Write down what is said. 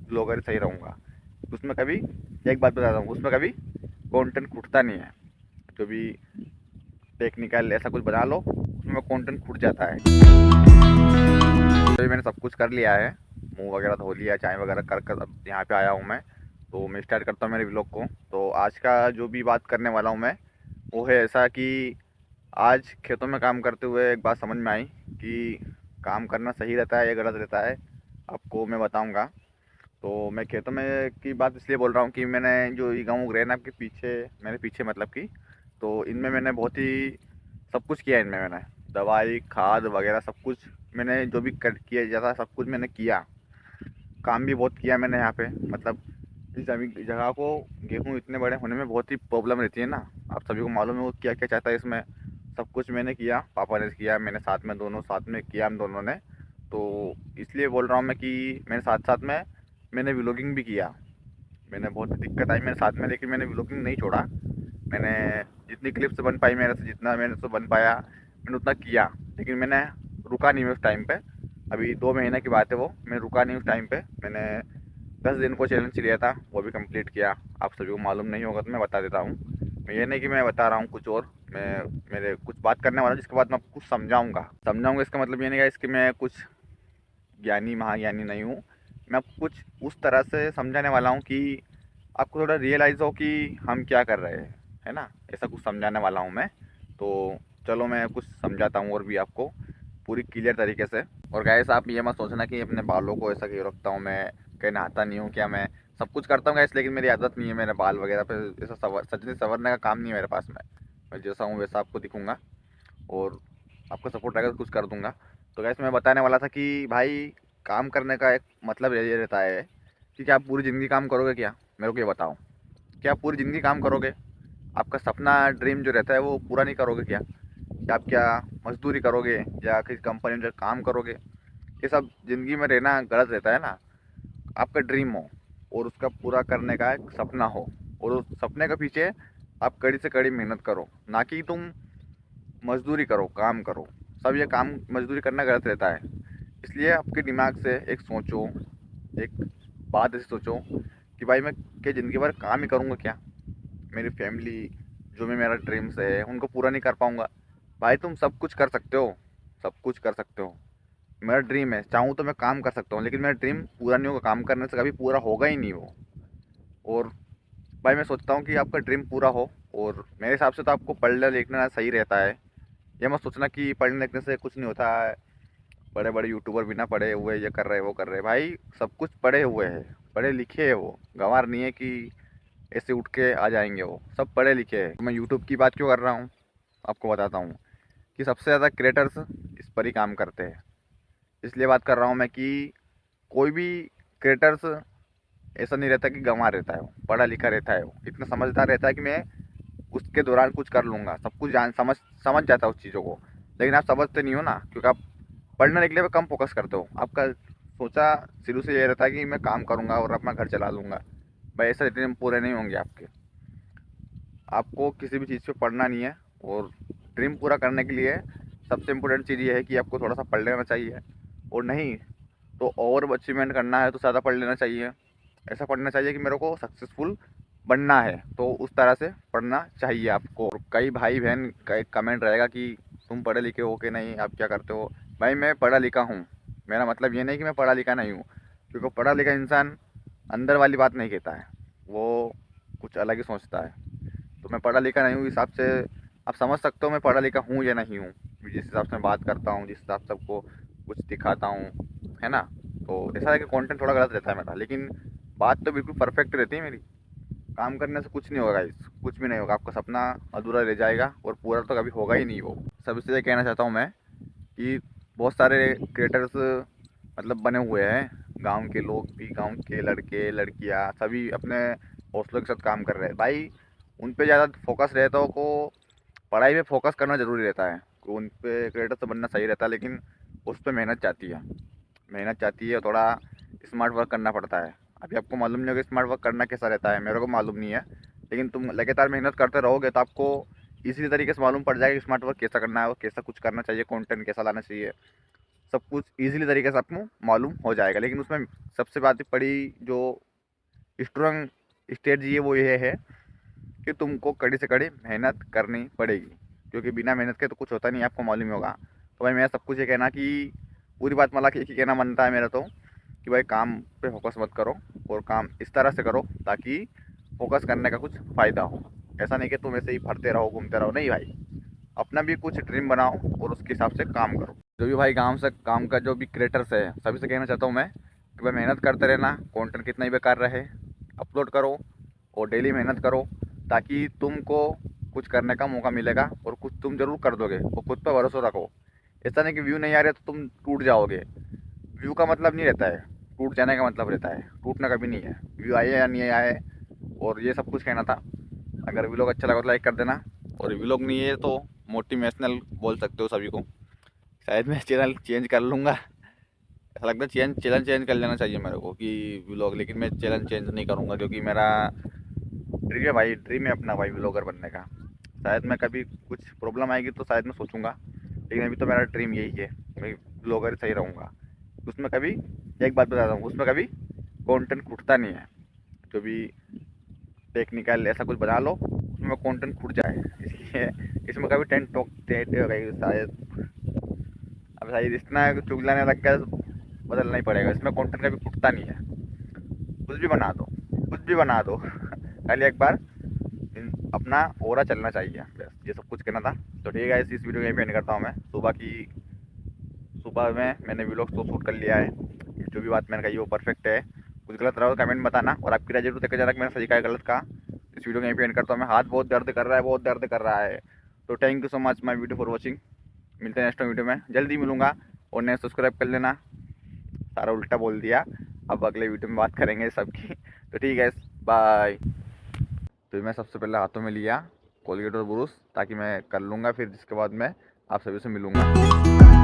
Blogger ही सही रहूँगा। उसमें कभी, एक बात बताता हूँ, उसमें कभी कंटेंट खुटता नहीं है। जो भी टेक्निकल ऐसा कुछ बना लो उसमें कंटेंट खुट जाता है। अभी मैंने सब कुछ कर लिया है, मुंह वगैरह धो लिया, चाय वगैरह कर कर अब यहाँ पे आया हूँ मैं। तो मैं स्टार्ट करता हूँ मेरे व्लॉग को। तो आज का जो भी बात करने वाला हूँ मैं, वो है ऐसा कि आज खेतों में काम करते हुए एक बात समझ में आई कि काम करना सही रहता है या गलत रहता है, आपको मैं बताऊँगा। तो मैं खेतों में की बात इसलिए बोल रहा हूँ कि मैंने जो ये गाँव रहे ना आपके पीछे, मेरे पीछे मतलब कि, तो इनमें मैंने बहुत ही सब कुछ किया। इनमें मैंने दवाई खाद वगैरह सब कुछ, मैंने जो भी कर किया जाता सब कुछ मैंने किया। काम भी बहुत किया मैंने यहाँ पे, मतलब इस जमीन जगह को गेहूँ इतने बड़े होने में बहुत ही प्रॉब्लम रहती है ना। आप सभी को मालूम है वो क्या क्या चाहता है इसमें। सब कुछ मैंने किया, पापा ने किया, मैंने साथ में, दोनों साथ में किया हम दोनों ने। तो इसलिए बोल रहा हूँ मैं कि मेरे साथ साथ में मैंने व्लॉगिंग भी किया। मैंने बहुत दिक्कत आई मेरे साथ में, लेकिन मैंने व्लॉगिंग नहीं छोड़ा। मैंने जितनी क्लिप्स बन पाई मेरे से, जितना मेरे से बन पाया मैंने उतना किया। लेकिन मैंने रुका नहीं मैं उस टाइम पे। अभी 2 महीने की बात है वो, मैं रुका नहीं उस टाइम पे। मैंने 10 दिन को चैलेंज लिया था, वो भी कंप्लीट किया। आप सभी को मालूम नहीं होगा तो मैं बता देता हूँ। मैं ये नहीं कि मैं बता रहा हूँ कुछ और, मैं मेरे कुछ बात करने वाला हूँ जिसके बाद मैं आपको कुछ समझाऊँगा। इसका मतलब ये नहीं है कि मैं कुछ ज्ञानी महाज्ञानी नहीं हूँ। मैं आपको कुछ उस तरह से समझाने वाला हूँ कि आपको थोड़ा रियलाइज़ हो कि हम क्या कर रहे हैं, है ना। ऐसा कुछ समझाने वाला हूँ मैं। तो चलो मैं कुछ समझाता हूँ और भी आपको पूरी क्लियर तरीके से। और गाइस आप ये मत सोचना कि अपने बालों को ऐसा क्यों रखता हूँ मैं, कहीं नहाता नहीं हूँ क्या। मैं सब कुछ करता हूँ गाइस, लेकिन मेरी आदत नहीं है मेरे बाल वगैरह पे ऐसा सजने संवरने का काम नहीं है मेरे पास में। मैं जैसा हूँ वैसा आपको दिखूँगा और आपको सपोर्ट रहेगा तो कुछ कर दूंगा। तो गैस मैं बताने वाला था कि भाई काम करने का एक मतलब ये रहता है कि क्या आप पूरी ज़िंदगी काम करोगे क्या। मेरे को ये बताओ, क्या आप पूरी ज़िंदगी काम करोगे? आपका सपना ड्रीम जो रहता है वो पूरा नहीं करोगे क्या? कि आप क्या मजदूरी करोगे या किसी कंपनी में जाकर काम करोगे? ये सब ज़िंदगी में रहना गलत रहता है ना। आपका ड्रीम हो और उसका पूरा करने का एक सपना हो, और उस सपने के पीछे आप कड़ी से कड़ी मेहनत करो, ना कि तुम मजदूरी करो, काम करो। सब ये काम मजदूरी करना गलत रहता है। इसलिए आपके दिमाग से एक सोचो, एक बात ऐसी सोचो कि भाई मैं क्या ज़िंदगी भर काम ही करूँगा क्या? मेरी फैमिली, जो भी मेरा ड्रीम्स है उनको पूरा नहीं कर पाऊँगा। भाई तुम सब कुछ कर सकते हो, सब कुछ कर सकते हो। मेरा ड्रीम है, चाहूँ तो मैं काम कर सकता हूँ, लेकिन मेरा ड्रीम पूरा नहीं होगा, काम करने से कभी पूरा होगा ही नहीं वो। और भाई मैं सोचता हूँ कि आपका ड्रीम पूरा हो, और मेरे हिसाब से तो आपको पढ़ना लिखना सही रहता है। ये मत सोचना कि पढ़ने लिखने से कुछ नहीं होता है। बड़े बड़े यूट्यूबर बिना पढ़े हुए ये कर रहे वो कर रहे, भाई सब कुछ पढ़े हुए हैं, पढ़े लिखे है वो। गंवार नहीं है कि ऐसे उठ के आ जाएंगे, वो सब पढ़े लिखे हैं। मैं यूट्यूब की बात क्यों कर रहा हूँ, आपको बताता हूँ कि सबसे ज़्यादा क्रिएटर्स इस पर ही काम करते हैं। इसलिए बात कर रहा हूँ मैं कि कोई भी क्रिएटर्स ऐसा नहीं रहता कि गंवार रहता है, वो पढ़ा लिखा रहता है, वो इतना समझदार रहता है कि मैं उसके दौरान कुछ कर लूँगा, सब कुछ जान समझ समझ जाता है उस चीज़ों को। लेकिन आप समझते नहीं हो ना, क्योंकि आप पढ़ने लिखने पे कम फोकस करते हो। आपका सोचा शुरू से ये रहता है कि मैं काम करूँगा और अपना घर चला लूँगा। भाई ऐसे ड्रीम पूरे नहीं होंगे आपके। आपको किसी भी चीज़ पे पढ़ना नहीं है, और ड्रीम पूरा करने के लिए सबसे इम्पोर्टेंट चीज़ ये है कि आपको थोड़ा सा पढ़ लेना चाहिए। और नहीं तो और अचीवमेंट करना है तो ज़्यादा पढ़ लेना चाहिए। ऐसा पढ़ना चाहिए कि मेरे को सक्सेसफुल बनना है, तो उस तरह से पढ़ना चाहिए आपको। और कई भाई बहन का एक कमेंट रहेगा कि तुम पढ़े लिखे हो कि नहीं, आप क्या करते हो। भाई मैं पढ़ा लिखा हूँ, मेरा मतलब ये नहीं कि मैं पढ़ा लिखा नहीं हूँ। क्योंकि पढ़ा लिखा इंसान अंदर वाली बात नहीं कहता है, वो कुछ अलग ही सोचता है। तो मैं पढ़ा लिखा नहीं हूँ, इस हिसाब से आप समझ सकते हो मैं पढ़ा लिखा हूँ या नहीं हूँ। जिस हिसाब से मैं बात करता हूँ, जिस हिसाब से सबको कुछ दिखाता हूँ, है ना। तो ऐसा है कि कंटेंट थोड़ा गलत रहता है मेरा, लेकिन बात तो बिल्कुल परफेक्ट रहती है मेरी। काम करने से कुछ नहीं होगा इस, कुछ भी नहीं होगा। आपका सपना अधूरा रह जाएगा और पूरा तो कभी होगा ही नहीं वो। सब इसलिए कहना चाहता हूँ मैं कि बहुत सारे क्रिएटर्स मतलब बने हुए हैं, गांव के लोग भी, गांव के लड़के लड़कियां सभी अपने हौसलों के साथ काम कर रहे हैं। भाई उन पे ज़्यादा फोकस रहता हो को, पढ़ाई पे फोकस करना ज़रूरी रहता है। उन पे क्रिएटर तो बनना सही रहता है, लेकिन उस पर मेहनत चाहती है, मेहनत चाहती है, थोड़ा स्मार्ट वर्क करना पड़ता है। अभी आपको मालूम नहीं होगा स्मार्ट वर्क करना कैसा रहता है, मेरे को मालूम नहीं है। लेकिन तुम लगातार मेहनत करते रहोगे तो आपको इसी तरीके से मालूम पड़ जाएगा कि स्मार्ट वर्क कैसा करना है और कैसा कुछ करना चाहिए, कंटेंट कैसा लाना चाहिए। सब कुछ ईज़िली तरीके से आपको मालूम हो जाएगा। लेकिन उसमें सबसे बात बड़ी जो स्ट्रॉन्ग स्ट्रेटजी है वो ये है कि तुमको कड़ी से कड़ी मेहनत करनी पड़ेगी, क्योंकि बिना मेहनत के तो कुछ होता नहीं, आपको मालूम ही होगा। तो भाई मेरा सब कुछ ये कहना कि पूरी बात मतलब कि एक ही कहना बनता है मेरा तो, कि भाई काम पे फोकस मत करो और काम इस तरह से करो ताकि फोकस करने का कुछ फ़ायदा हो। ऐसा नहीं कि तुम ऐसे ही फरते रहो घूमते रहो, नहीं भाई, अपना भी कुछ ड्रीम बनाओ और उसके हिसाब से काम करो। जो भी भाई काम का जो भी क्रिएटर्स है सभी से कहना चाहता हूँ मैं कि भाई मेहनत करते रहना, कंटेंट कितना ही बेकार रहे अपलोड करो और डेली मेहनत करो, ताकि तुमको कुछ करने का मौका मिलेगा और कुछ तुम ज़रूर कर दोगे। और खुद पर भरोसा रखो। ऐसा नहीं कि व्यू नहीं आ रहे तो तुम टूट जाओगे। व्यू का मतलब नहीं रहता है, टूट जाने का मतलब रहता है, टूटना कभी नहीं है। व्यू आए या नहीं आए, और ये सब कुछ कहना था। अगर व्लॉग अच्छा लगा तो लाइक कर देना, और व्लॉग नहीं है तो मोटिवेशनल बोल सकते हो सभी को। शायद मैं चैनल चेंज कर लूँगा, ऐसा लगता है चैनल चेंज कर लेना चाहिए मेरे को कि व्लॉग, लेकिन मैं चैनल चेंज नहीं करूँगा क्योंकि मेरा ड्रीम है भाई, ड्रीम है अपना भाई व्लॉगर बनने का। शायद मैं कभी कुछ प्रॉब्लम आएगी तो शायद मैं सोचूंगा, लेकिन अभी तो मेरा ड्रीम यही है, मैं व्लॉगर सही रहूँगा। उसमें कभी एक बात बताता हूँ, उसमें कभी कंटेंट खुटता नहीं है। जो भी टेक्निकल ऐसा कुछ बना लो उसमें कंटेंट खुट जाए, इसलिए इसमें कभी टेंट टॉक शायद अब शायद इतना चुगलाने लग गया, बदलना ही पड़ेगा। इसमें कंटेंट कभी खुटता नहीं है, कुछ भी बना दो, कुछ भी बना दो खाली एक बार अपना ओरा चलना चाहिए बस। ये सब कुछ कहना था। तो ठीक है, इस वीडियो को यहीं पे एंड करता हूँ मैं। सुबह में मैंने व्लॉग तो शूट कर लिया है, जो भी बात मैंने कही वो परफेक्ट है। कुछ गलत रहा हो कमेंट बताना, और आपकी राय जरूर देकर जाना कि मैंने सही कहा गलत कहा। इस वीडियो को यहीं पे एंड करता हूँ मैं। हाथ बहुत दर्द कर रहा है, बहुत दर्द कर रहा है। तो thank you so much my video for watching. मिलते हैं नेक्स्ट वीडियो में, जल्दी मिलूँगा। और नए सब्सक्राइब कर लेना, सारा उल्टा बोल दिया। अब अगले वीडियो में बात करेंगे सबकी। तो ठीक है, बाय। तो मैं सबसे पहले हाथों में लिया कोलगेट और ब्रूस, ताकि मैं कर लूँगा, फिर जिसके बाद मैं आप सभी से मिलूँगा।